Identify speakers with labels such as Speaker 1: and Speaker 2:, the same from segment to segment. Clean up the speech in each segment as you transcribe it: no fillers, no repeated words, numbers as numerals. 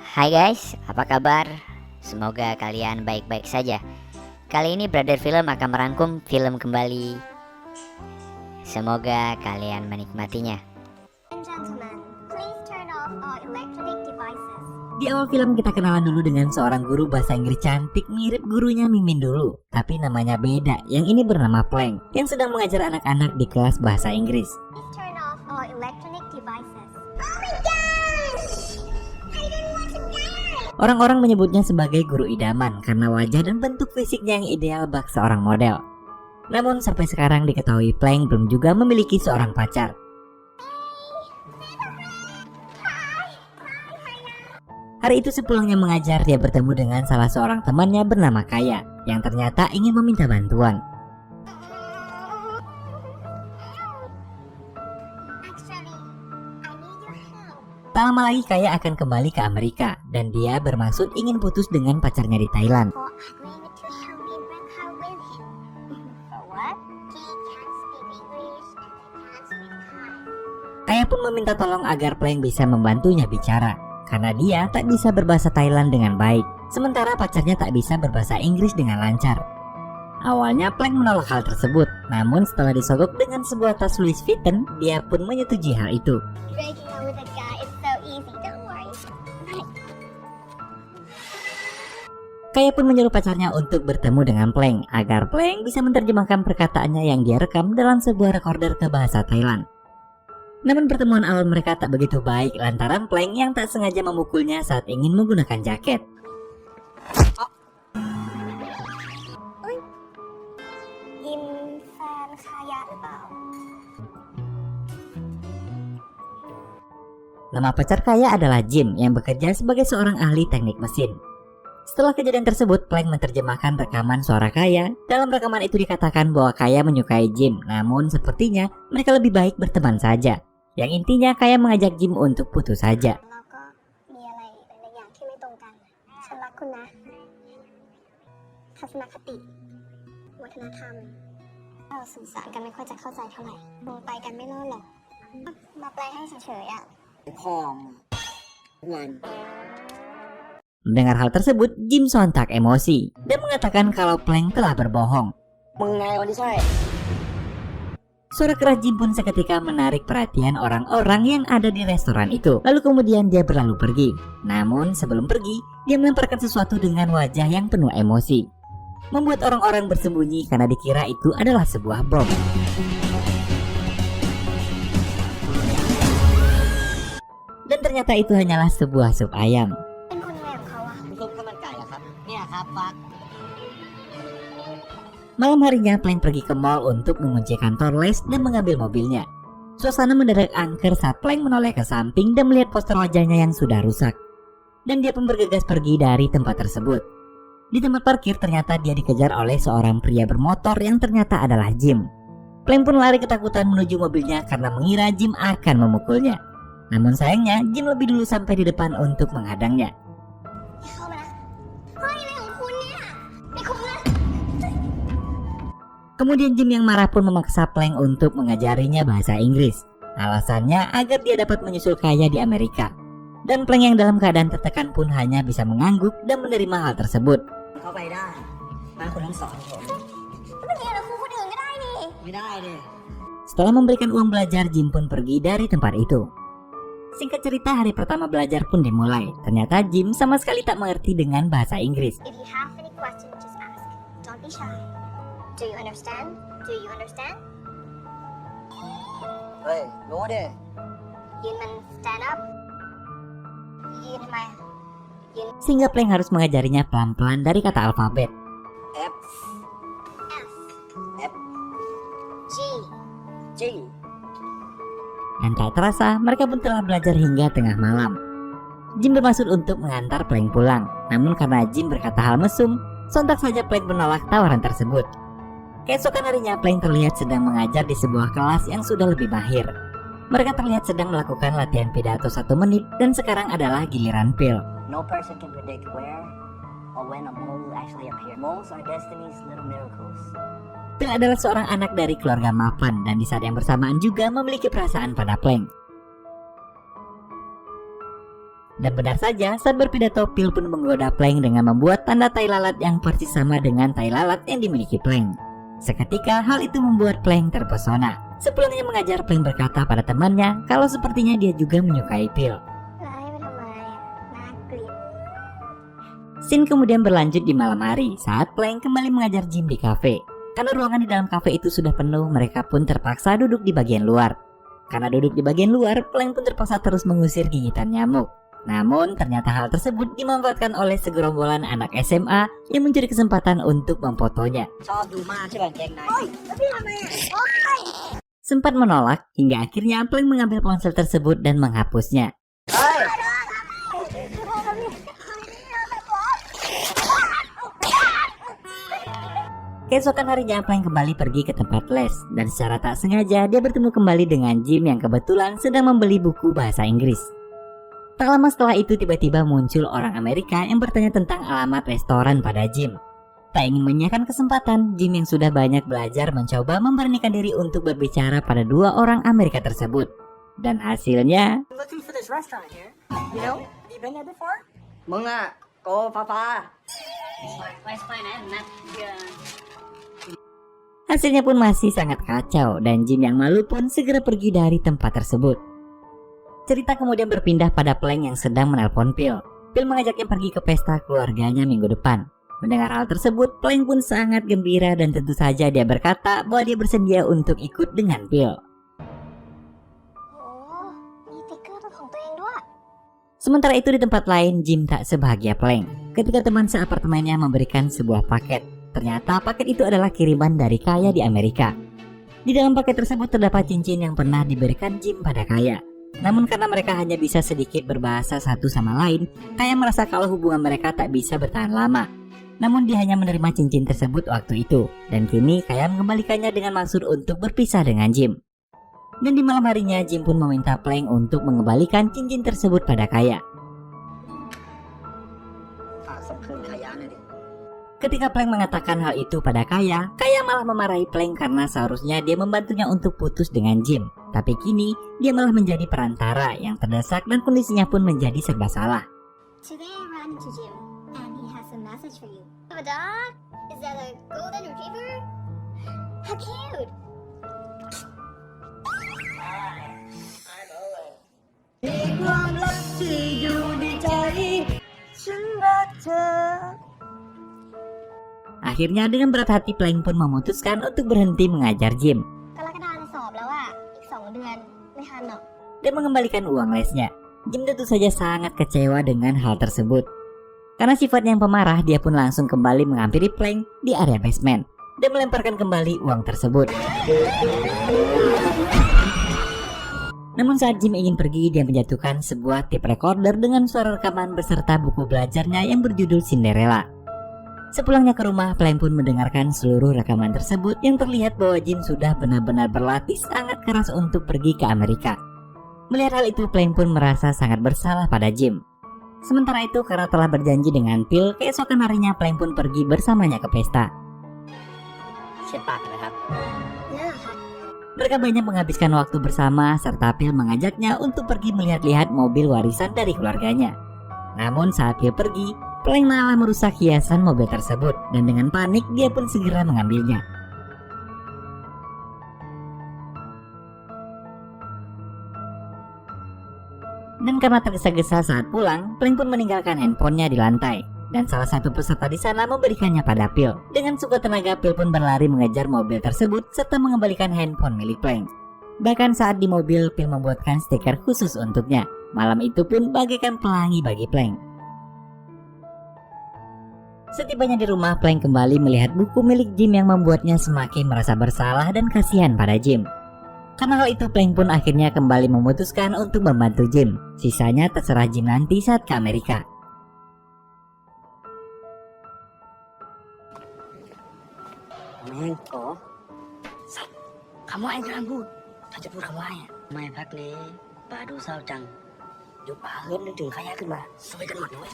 Speaker 1: Hai guys, apa kabar? Semoga kalian baik-baik saja. Kali ini Brother Film akan merangkum film kembali. Semoga kalian menikmatinya.
Speaker 2: Gentlemen, please turn off all electronic devices.
Speaker 3: Di awal film kita kenalan dulu dengan seorang guru bahasa Inggris cantik mirip gurunya Mimin dulu. Tapi namanya beda, yang ini bernama Plank, yang sedang mengajar anak-anak di kelas bahasa Inggris.
Speaker 2: Please turn off all electronic devices. Oh my gosh! I don't want to die!
Speaker 3: Orang-orang menyebutnya sebagai guru idaman karena wajah dan bentuk fisiknya yang ideal bak seorang model. Namun sampai sekarang diketahui Plank belum juga memiliki seorang pacar. Hari itu sepulangnya mengajar, dia bertemu dengan salah seorang temannya bernama Kaya yang ternyata ingin meminta bantuan.
Speaker 2: Actually, I need your help.
Speaker 3: Tak lama lagi Kaya akan kembali ke Amerika dan dia bermaksud ingin putus dengan pacarnya di Thailand.
Speaker 2: For agreeing to help me break her with him. For what? He can't speak English and I can't speak Thai.
Speaker 3: Kaya pun meminta tolong agar Plank bisa membantunya bicara karena dia tak bisa berbahasa Thailand dengan baik, sementara pacarnya tak bisa berbahasa Inggris dengan lancar. Awalnya Plank menolak hal tersebut, namun setelah disogok dengan sebuah tas Louis Vuitton, dia pun menyetujui hal itu.
Speaker 2: Breaking up with a guy is so easy, don't worry.
Speaker 3: Kaya pun menyuruh pacarnya untuk bertemu dengan Plank agar Plank bisa menerjemahkan perkataannya yang dia rekam dalam sebuah recorder ke bahasa Thailand. Namun pertemuan awal mereka tak begitu baik lantaran Plank yang tak sengaja memukulnya saat ingin menggunakan jaket.
Speaker 2: Yim fan kayaหรือเปล่า
Speaker 3: Nama pacar Kaya adalah Jim yang bekerja sebagai seorang ahli teknik mesin. Setelah kejadian tersebut, Plank menerjemahkan rekaman suara Kaya. Dalam rekaman itu dikatakan bahwa Kaya menyukai Jim, namun sepertinya mereka lebih baik berteman saja. Yang intinya Kaya mengajak Jim untuk putus saja.
Speaker 2: เราก็มีอะไรหลายๆอย่างที่ไม่ตรงกัน ฉันรักคุณนะ ทัศนคติ วัฒนธรรม เราสื่อสารกันไม่ค่อยจะเข้าใจเท่าไหร่คงไปกันไม่รอดหรอก มาแปลให้เฉยๆอ่ะ
Speaker 3: Mendengar hal tersebut, Jim sontak emosi dan mengatakan kalau Plank telah berbohong. Suara keras Jim pun seketika menarik perhatian orang-orang yang ada di restoran itu. Lalu kemudian dia berlalu pergi. Namun sebelum pergi, dia melemparkan sesuatu dengan wajah yang penuh emosi, membuat orang-orang bersembunyi karena dikira itu adalah sebuah bom. Dan ternyata itu hanyalah sebuah sup ayam.
Speaker 2: เป็นคนยังไงของเขาอะ
Speaker 3: Malam harinya Plank pergi ke mall untuk mengunci kantor les dan mengambil mobilnya. Suasana mendadak angker saat Plank menoleh ke samping dan melihat poster wajahnya yang sudah rusak. Dan dia pun bergegas pergi dari tempat tersebut. Di tempat parkir ternyata dia dikejar oleh seorang pria bermotor yang ternyata adalah Jim. Plank pun lari ketakutan menuju mobilnya karena mengira Jim akan memukulnya. Namun sayangnya Jim lebih dulu sampai di depan untuk menghadangnya.
Speaker 2: เข้ามานะ เฮ้ยอะไรของคุณเนี่ยไม่คุ้มนะ
Speaker 3: Kemudian Jim yang marah pun memaksa Plank untuk mengajarinya bahasa Inggris. Alasannya agar dia dapat menyusul Kaya di Amerika. Dan Plank yang dalam keadaan tertekan pun hanya bisa mengangguk dan menerima hal tersebut.
Speaker 2: เมื่อกี้เราคู่คนอื่นก็ได้นี่
Speaker 3: Setelah memberikan uang belajar, Jim pun pergi dari tempat itu. Singkat cerita, hari pertama belajar pun dimulai. Ternyata Jim sama sekali tak mengerti dengan bahasa Inggris.
Speaker 2: If you have any question, just ask. Don't be shy. Do you understand? Do you understand?
Speaker 4: เฮ้ยรู้ดิ
Speaker 2: ยืนมัน stand up ยืนทำไม
Speaker 3: Sehingga Plank harus mengajarinya pelan-pelan dari kata alfabet.
Speaker 4: F
Speaker 2: F
Speaker 4: F
Speaker 2: G
Speaker 4: G
Speaker 3: Dan tak terasa, mereka pun telah belajar hingga tengah malam. Jim bermaksud untuk mengantar Plank pulang. Namun karena Jim berkata hal mesum, sontak saja Plank menolak tawaran tersebut. Keesokan harinya Plank terlihat sedang mengajar di sebuah kelas yang sudah lebih mahir. Mereka terlihat sedang melakukan latihan pidato 1 menit dan sekarang adalah giliran Phil.
Speaker 4: No person can predict where or when a mole will actually appear. Moles are destiny's little miracles.
Speaker 3: Phil adalah seorang anak dari keluarga mapan dan di saat yang bersamaan juga memiliki perasaan pada Plank. Dan benar saja, saat berpidato, Phil pun menggoda Plank dengan membuat tanda tai lalat yang persis sama dengan tai lalat yang dimiliki Plank. Seketika hal itu membuat Plank terpesona. Sebelumnya mengajar, Plank berkata pada temannya kalau sepertinya dia juga menyukai Phil.
Speaker 2: นายไปทำไมอ่ะน่าเกลียด
Speaker 3: Scene kemudian berlanjut di malam hari saat Plank kembali mengajar Jim di kafe. Karena ruangan di dalam kafe itu sudah penuh, mereka pun terpaksa duduk di bagian luar. Karena duduk di bagian luar, Plank pun terpaksa terus mengusir gigitan nyamuk. Namun ternyata hal tersebut dimanfaatkan oleh segerombolan anak SMA yang mencuri kesempatan untuk memfotonya.
Speaker 4: ชอบดูมากใช่ป่ะเกงใน
Speaker 2: แล้วพี่ทำไมอ่ะ
Speaker 3: Sempat menolak hingga akhirnya Plank mengambil ponsel tersebut dan menghapusnya. Keesokan harinya Plank kembali pergi ke tempat les dan secara tak sengaja dia bertemu kembali dengan Jim yang kebetulan sedang membeli buku bahasa Inggris. Tak lama setelah itu tiba-tiba muncul orang Amerika yang bertanya tentang alamat restoran pada Jim. Tak ingin menyiapkan kesempatan, Jim yang sudah banyak belajar mencoba memberanikan diri untuk berbicara pada dua orang Amerika tersebut. Dan hasilnya,
Speaker 4: looking for this restaurant here. You know? You been there before? มึงอ่ะโกฟ้า
Speaker 3: hasilnya pun masih sangat kacau dan Jim yang malu pun segera pergi dari tempat tersebut. Cerita kemudian berpindah pada Plank yang sedang menelpon Phil. Phil mengajaknya pergi ke pesta keluarganya minggu depan. Mendengar hal tersebut, Plank pun sangat gembira dan tentu saja dia berkata bahwa dia bersedia untuk ikut dengan Phil.
Speaker 2: โอ้มีติ๊กเกอร์เป็นของตัวเองด้วย
Speaker 3: Sementara itu di tempat lain, Jim tak sebahagia Plank ketika teman seapartemennya memberikan sebuah paket. Ternyata paket itu adalah kiriman dari Kaya di Amerika. Di dalam paket tersebut terdapat cincin yang pernah diberikan Jim pada Kaya. Namun karena mereka hanya bisa sedikit berbahasa satu sama lain, Kaya merasa kalau hubungan mereka tak bisa bertahan lama. Namun dia hanya menerima cincin tersebut waktu itu, dan kini Kaya mengembalikannya dengan maksud untuk berpisah dengan Jim. Dan di malam harinya Jim pun meminta Plank untuk mengembalikan cincin tersebut pada Kaya.
Speaker 4: ฝากส่งคืนขยะหน่อยดิ
Speaker 3: Ketika Plank mengatakan hal itu pada Kaya, Kaya malah memarahi Plank karena seharusnya dia membantunya untuk putus dengan Jim. Tapi kini dia malah menjadi perantara yang terdesak dan kondisinya pun menjadi serba salah.
Speaker 2: Today I ran into Jim and he has a message for you. A dog? Is that a golden retriever? How cute!
Speaker 4: มีความรักที่อยู่ในใจฉันรักเธอ
Speaker 3: Akhirnya dengan berat hati Plank pun memutuskan untuk berhenti mengajar Jim
Speaker 2: กรกฎาคมจะสอบแล้วอ่ะ อีก 2 เดือน ไม่ทันหรอก
Speaker 3: dan mengembalikan uang lesnya. Jim tentu saja sangat kecewa dengan hal tersebut. Karena sifatnya yang pemarah, dia pun langsung kembali menghampiri Plank di area basement dan melemparkan kembali uang tersebut. Namun saat Jim ingin pergi, dia menjatuhkan sebuah tape recorder dengan suara rekaman beserta buku belajarnya yang berjudul Cinderella. Sepulangnya ke rumah, Plank pun mendengarkan seluruh rekaman tersebut yang terlihat bahwa Jim sudah benar-benar berlatih sangat keras untuk pergi ke Amerika. Melihat hal itu, Plank pun merasa sangat bersalah pada Jim. Sementara itu, karena telah berjanji dengan Phil, keesokan harinya Plank pun pergi bersamanya ke pesta.
Speaker 4: เช็ดปากนะครับ
Speaker 2: เนี่ยเหรอคะ
Speaker 3: Mereka banyak menghabiskan waktu bersama serta Phil mengajaknya untuk pergi melihat-lihat mobil warisan dari keluarganya. Namun saat Phil pergi, Plank malah merusak hiasan mobil tersebut dan dengan panik dia pun segera mengambilnya. Dan karena tergesa-gesa saat pulang, Plank pun meninggalkan handphonenya di lantai. Dan salah satu peserta di sana memberikannya pada Phil. Dengan sekuat tenaga, Phil pun berlari mengejar mobil tersebut serta mengembalikan handphone milik Plank. Bahkan saat di mobil, Phil membuatkan stiker khusus untuknya. Malam itu pun bagaikan pelangi bagi Plank. Setibanya di rumah, Plank kembali melihat buku milik Jim yang membuatnya semakin merasa bersalah dan kasihan pada Jim. Karena hal itu, Plank pun akhirnya kembali memutuskan untuk membantu Jim. Sisanya terserah Jim nanti saat ke Amerika.
Speaker 4: Amin, oh. Sat, kamu aja rambut. Saja pun kamu aja. ไม่พักนี้ป้าดูเศร้าจังอยู่ป่าเฮิร์ตนึกถึงขยะขึ้นมาสวยกันหมดเลย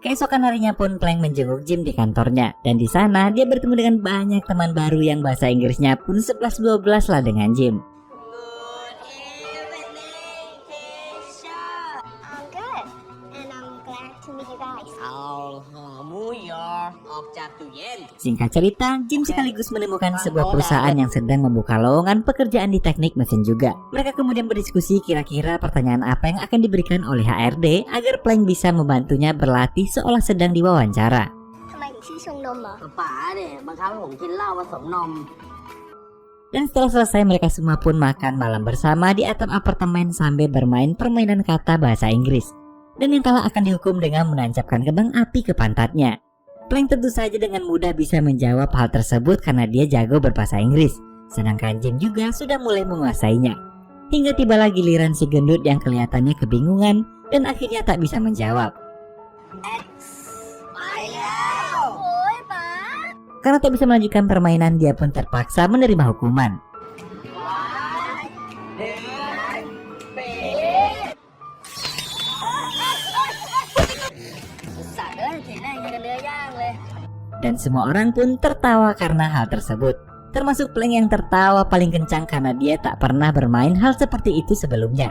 Speaker 3: Keesokan harinya pun Plank menjenguk Jim di kantornya. Dan di sana dia bertemu dengan banyak teman baru yang bahasa Inggrisnya pun 11-12 lah dengan Jim.
Speaker 2: I'm good. to meet you guys.
Speaker 4: เอาหมูยอออกจากตู้เย็น
Speaker 3: Singkat cerita, Jim sekaligus menemukan sebuah perusahaan yang sedang membuka lowongan pekerjaan di teknik mesin juga. Mereka kemudian berdiskusi kira-kira pertanyaan apa yang akan diberikan oleh HRD agar Plank bisa membantunya berlatih seolah sedang diwawancara.
Speaker 2: ทำไมถึงชื่อชงนมเหรอ
Speaker 4: ก็ป๋าเนี่ยบังคับให้ผมกินเหล้าผสมนม
Speaker 3: Dan setelah selesai mereka semua pun makan malam bersama di atap apartemen sambil bermain permainan kata bahasa Inggris. Dan yang kalah akan dihukum dengan menancapkan kembang api ke pantatnya. Plank tentu saja dengan mudah bisa menjawab hal tersebut karena dia jago berbahasa Inggris. Sedangkan Jim juga sudah mulai menguasainya. Hingga tibalah giliran si gendut yang kelihatannya kebingungan dan akhirnya tak bisa menjawab.
Speaker 4: ไปแล้ว
Speaker 2: โอ๊ยป๊า
Speaker 3: Karena tak bisa melanjutkan permainan, dia pun terpaksa menerima hukuman.
Speaker 4: เดินเป๊ะสัตว์เอ้ยเห็นได้ยังกับเนื้อย่างเลย
Speaker 3: Dan semua orang pun tertawa karena hal tersebut. Termasuk Plank yang tertawa paling kencang karena dia tak pernah bermain hal seperti itu sebelumnya.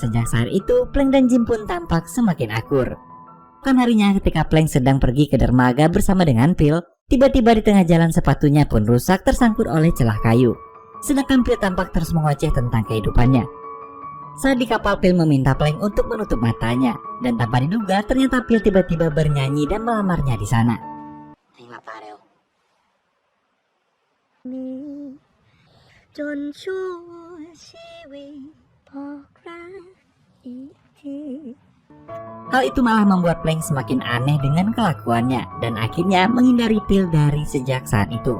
Speaker 3: Sejak saat itu, Plank dan Jim pun tampak semakin akur. Kan harinya ketika Plank sedang pergi ke dermaga bersama dengan Phil, tiba-tiba di tengah jalan sepatunya pun rusak tersangkut oleh celah kayu. Sedangkan Phil tampak terus mengoceh tentang kehidupannya. Saat di kapal, Phil meminta Plank untuk menutup matanya. Dan tanpa diduga, ternyata Phil tiba-tiba bernyanyi dan melamarnya di sana.
Speaker 4: เองหลับตาเร็ว
Speaker 2: จนชั่วชีวิตบอกรักอีกที
Speaker 3: Hal itu malah membuat Plank semakin aneh dengan kelakuannya dan akhirnya menghindari Phil dari sejak saat itu.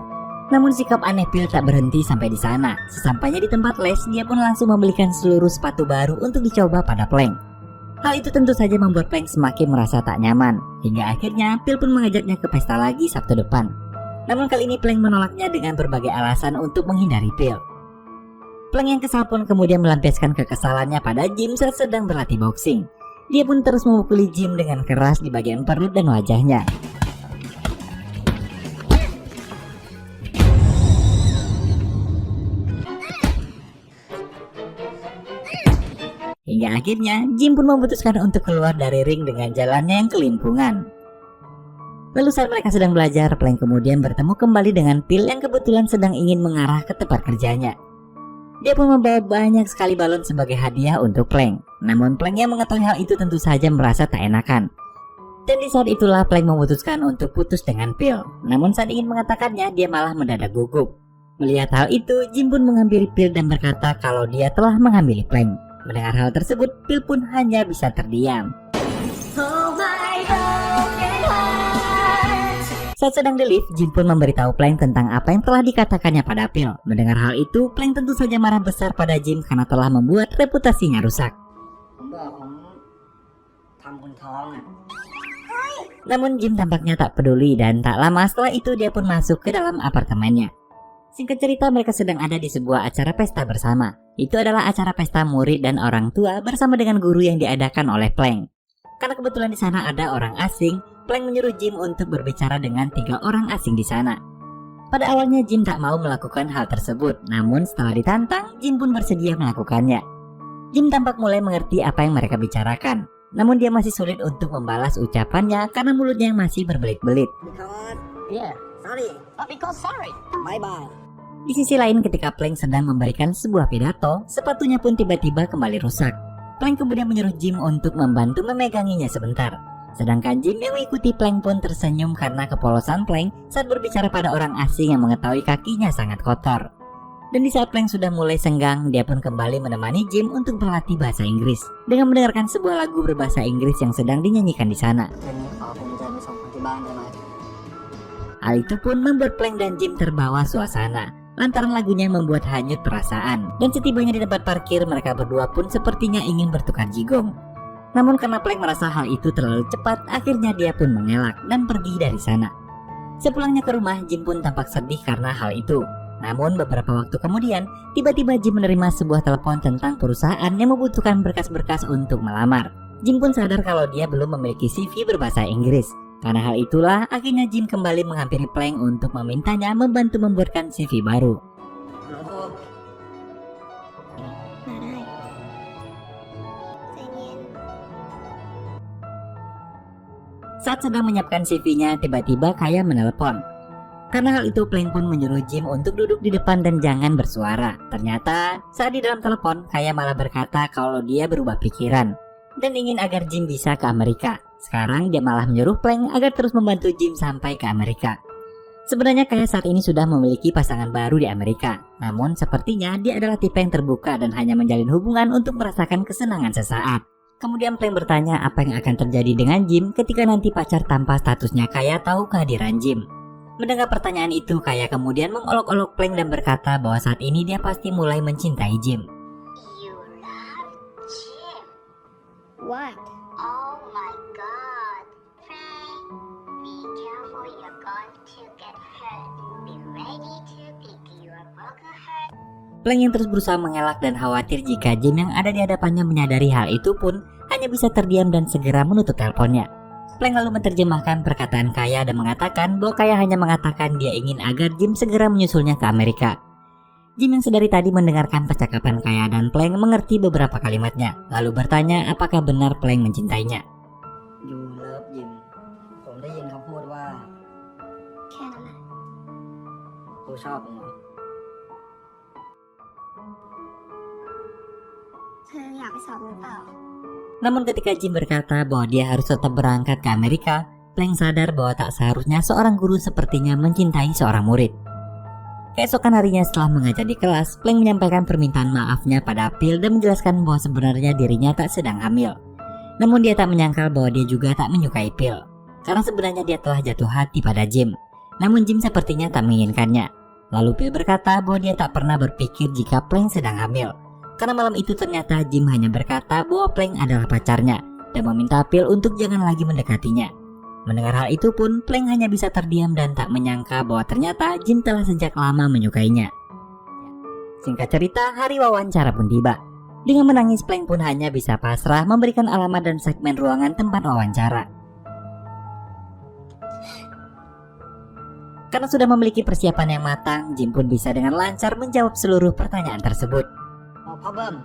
Speaker 3: Namun sikap aneh Phil tak berhenti sampai di sana. Sesampainya di tempat les, dia pun langsung membelikan seluruh sepatu baru untuk dicoba pada Plank. Hal itu tentu saja membuat Plank semakin merasa tak nyaman. Hingga akhirnya Phil pun mengajaknya ke pesta lagi Sabtu depan. Namun kali ini Plank menolaknya dengan berbagai alasan untuk menghindari Phil. Plank yang kesal pun kemudian melampiaskan kekesalannya pada Jim saat sedang berlatih boxing. Dia pun terus memukuli Jim dengan keras di bagian perut dan wajahnya. Hingga akhirnya Jim pun memutuskan untuk keluar dari ring dengan jalannya yang kelimpungan. Lalu saat mereka sedang belajar, Plank kemudian bertemu kembali dengan Phil yang kebetulan sedang ingin mengarah ke tempat kerjanya. Dia pun membawa banyak sekali balon sebagai hadiah untuk Plank. Namun Plank yang mengetahui hal itu tentu saja merasa tak enakan. Dan di saat itulah Plank memutuskan untuk putus dengan Phil. Namun saat ingin mengatakannya, dia malah mendadak gugup. Melihat hal itu, Jim pun menghampiri Phil dan berkata kalau dia telah menghamili Plank. Mendengar hal tersebut, Phil pun hanya bisa terdiam. Saat sedang di lift, Jim pun memberitahu Plank tentang apa yang telah dikatakannya pada Phil. Mendengar hal itu, Plank tentu saja marah besar pada Jim karena telah membuat reputasinya rusak.
Speaker 4: ผมบอกผมทำคุณท้องอ่ะ
Speaker 3: Namun Jim tampaknya tak peduli dan tak lama setelah itu dia pun masuk ke dalam apartemennya. Singkat cerita, mereka sedang ada di sebuah acara pesta bersama. Itu adalah acara pesta murid dan orang tua bersama dengan guru yang diadakan oleh Plank. Karena kebetulan di sana ada orang asing, Plank menyuruh Jim untuk berbicara dengan 3 orang asing di sana. Pada awalnya Jim tak mau melakukan hal tersebut, namun setelah ditantang, Jim pun bersedia melakukannya. Jim tampak mulai mengerti apa yang mereka bicarakan, namun dia masih sulit untuk membalas ucapannya karena mulutnya yang masih berbelit-belit.
Speaker 4: because yeah sorry not because sorry bye bye
Speaker 3: Di sisi lain, ketika Plank sedang memberikan sebuah pidato, sepatunya pun tiba-tiba kembali rusak. Plank kemudian menyuruh Jim untuk membantu memeganginya sebentar. Sedangkan Jim yang mengikuti Plank pun tersenyum karena kepolosan Plank saat berbicara pada orang asing yang mengetahui kakinya sangat kotor. Dan di saat Plank sudah mulai senggang, dia pun kembali menemani Jim untuk berlatih bahasa Inggris dengan mendengarkan sebuah lagu berbahasa Inggris yang sedang dinyanyikan di sana.
Speaker 4: คืนนี้ขอผมจะไปส่งคนที่บ้านได้ไหม
Speaker 3: Hal itu pun membuat Plank dan Jim terbawa suasana. Lantaran lagunya membuat hanyut perasaan. Dan setibanya di tempat parkir, mereka berdua pun sepertinya ingin bertukar jigong. Namun karena Plank merasa hal itu terlalu cepat, akhirnya dia pun mengelak dan pergi dari sana. Sepulangnya ke rumah, Jim pun tampak sedih karena hal itu. Namun beberapa waktu kemudian, tiba-tiba Jim menerima sebuah telepon tentang perusahaan yang membutuhkan berkas-berkas untuk melamar. Jim pun sadar kalau dia belum memiliki CV berbahasa Inggris. Karena hal itulah, akhirnya Jim kembali menghampiri Plank untuk memintanya membantu membuatkan CV baru.
Speaker 4: โอ้โห
Speaker 2: มาได้ใจเย็น
Speaker 3: Saat sedang menyiapkan CV-nya, tiba-tiba Kaya menelepon. Karena hal itu, Plank pun menyuruh Jim untuk duduk di depan dan jangan bersuara. Ternyata, saat di dalam telepon, Kaya malah berkata kalau dia berubah pikiran dan ingin agar Jim bisa ke Amerika. Sekarang dia malah menyuruh Plank agar terus membantu Jim sampai ke Amerika. Sebenarnya Kaya saat ini sudah memiliki pasangan baru di Amerika. Namun sepertinya dia adalah tipe yang terbuka dan hanya menjalin hubungan untuk merasakan kesenangan sesaat. Kemudian Plank bertanya apa yang akan terjadi dengan Jim ketika nanti pacar tanpa statusnya Kaya tahu kehadiran Jim. Mendengar pertanyaan itu, Kaya kemudian mengolok-olok Plank dan berkata bahwa saat ini dia pasti mulai mencintai Jim.
Speaker 2: You love Jim.
Speaker 1: What?
Speaker 2: Oh my god. Frank, be careful, you're going to get hurt. Be ready to pick your broken heart.
Speaker 3: Plank yang terus berusaha mengelak dan khawatir jika Jim yang ada di hadapannya menyadari hal itu pun hanya bisa terdiam dan segera menutup teleponnya. Plank lalu menerjemahkan perkataan Kaya dan mengatakan bahwa Kaya hanya mengatakan dia ingin agar Jim segera menyusulnya ke Amerika. Jim yang sedari tadi mendengarkan percakapan Kaya dan Plank mengerti beberapa kalimatnya, lalu bertanya apakah benar Plank mencintainya.
Speaker 4: You love Jim ผมได้ยินเขาพูดว่า
Speaker 2: แค่นั้นแหละ
Speaker 4: กูชอบมึงเหรอ
Speaker 2: เธออยากไปสอบหรือเปล่า
Speaker 3: Namun ketika Jim berkata bahwa dia harus tetap berangkat ke Amerika, Plank sadar bahwa tak seharusnya seorang guru sepertinya mencintai seorang murid. Keesokan harinya setelah mengajar di kelas, Plank menyampaikan permintaan maafnya pada Phil dan menjelaskan bahwa sebenarnya dirinya tak sedang hamil. Namun dia tak menyangkal bahwa dia juga tak menyukai Phil, karena sebenarnya dia telah jatuh hati pada Jim. Namun Jim sepertinya tak menginginkannya. Lalu Phil berkata bahwa dia tak pernah berpikir jika Plank sedang hamil. Karena malam itu ternyata Jim hanya berkata bahwa Plank adalah pacarnya dan meminta Phil untuk jangan lagi mendekatinya. Mendengar hal itu pun Plank hanya bisa terdiam dan tak menyangka bahwa ternyata Jim telah sejak lama menyukainya. Singkat cerita, hari wawancara pun tiba. Dengan menangis, Plank pun hanya bisa pasrah memberikan alamat dan segmen ruangan tempat wawancara. Karena sudah memiliki persiapan yang matang, Jim pun bisa dengan lancar menjawab seluruh pertanyaan tersebut.
Speaker 4: No problem.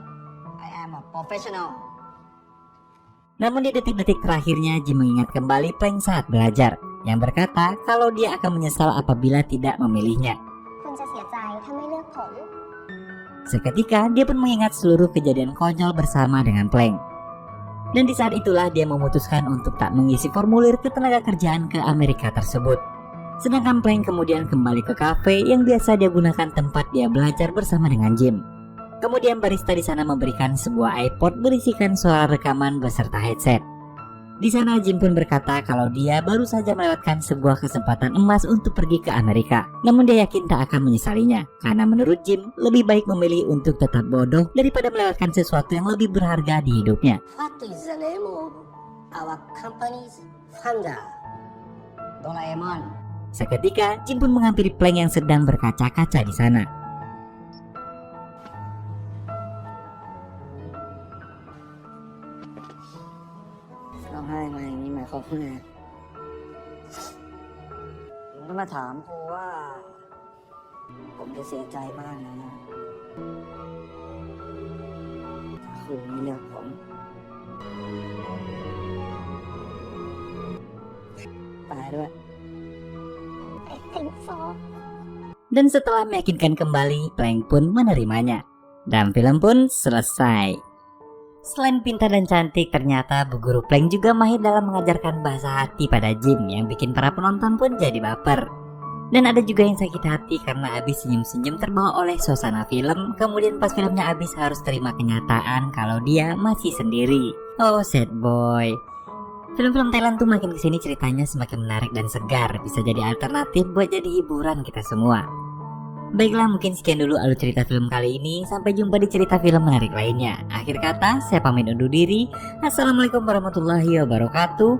Speaker 4: I am a professional.
Speaker 3: Namun di detik-detik terakhirnya, Jim mengingat kembali Plank saat belajar, yang berkata kalau dia akan menyesal apabila tidak memilihnya.
Speaker 2: คุณจะเสียใจถ้าไม่เลือกผม
Speaker 3: Seketika, dia pun mengingat seluruh kejadian konyol bersama dengan Plank. Dan di saat itulah dia memutuskan untuk tak mengisi formulir ketenaga kerjaan ke Amerika tersebut. Sedangkan Plank kemudian kembali ke kafe yang biasa dia gunakan tempat dia belajar bersama dengan Jim. Kemudian barista di sana memberikan sebuah iPod berisikan suara rekaman beserta headset. Di sana Jim pun berkata kalau dia baru saja melewatkan sebuah kesempatan emas untuk pergi ke Amerika. Namun dia yakin tak akan menyesalinya, karena menurut Jim lebih baik memilih untuk tetap bodoh daripada melewatkan sesuatu yang lebih berharga di hidupnya.
Speaker 4: What is the name of our company's founder? Doraemon.
Speaker 3: Seketika Jim pun menghampiri Plank yang sedang berkaca-kaca di sana.
Speaker 4: Sao hai màอย่างนี้หมายความว่าไงมึงต้องมาถามกูว่า ผมจะเสียใจมากนะถ้าคุณไม่เลือกผม ตายด้วย
Speaker 2: I think so.
Speaker 3: Dan setelah meyakinkan kembali, Plank pun menerimanya. Dan film pun selesai. Selain pintar dan cantik, ternyata Bu Guru Plank juga mahir dalam mengajarkan bahasa hati pada Jim yang bikin para penonton pun jadi baper. Dan ada juga yang sakit hati karena habis senyum-senyum terbawa oleh suasana film, kemudian pas filmnya habis harus terima kenyataan kalau dia masih sendiri. Oh sad boy. Film-film Thailand tuh makin kesini ceritanya semakin menarik dan segar, bisa jadi alternatif buat jadi hiburan kita semua. Baiklah, mungkin sekian dulu alur cerita film kali ini. Sampai jumpa di cerita film menarik lainnya. Akhir kata, saya pamit undur diri. Assalamualaikum warahmatullahi wabarakatuh.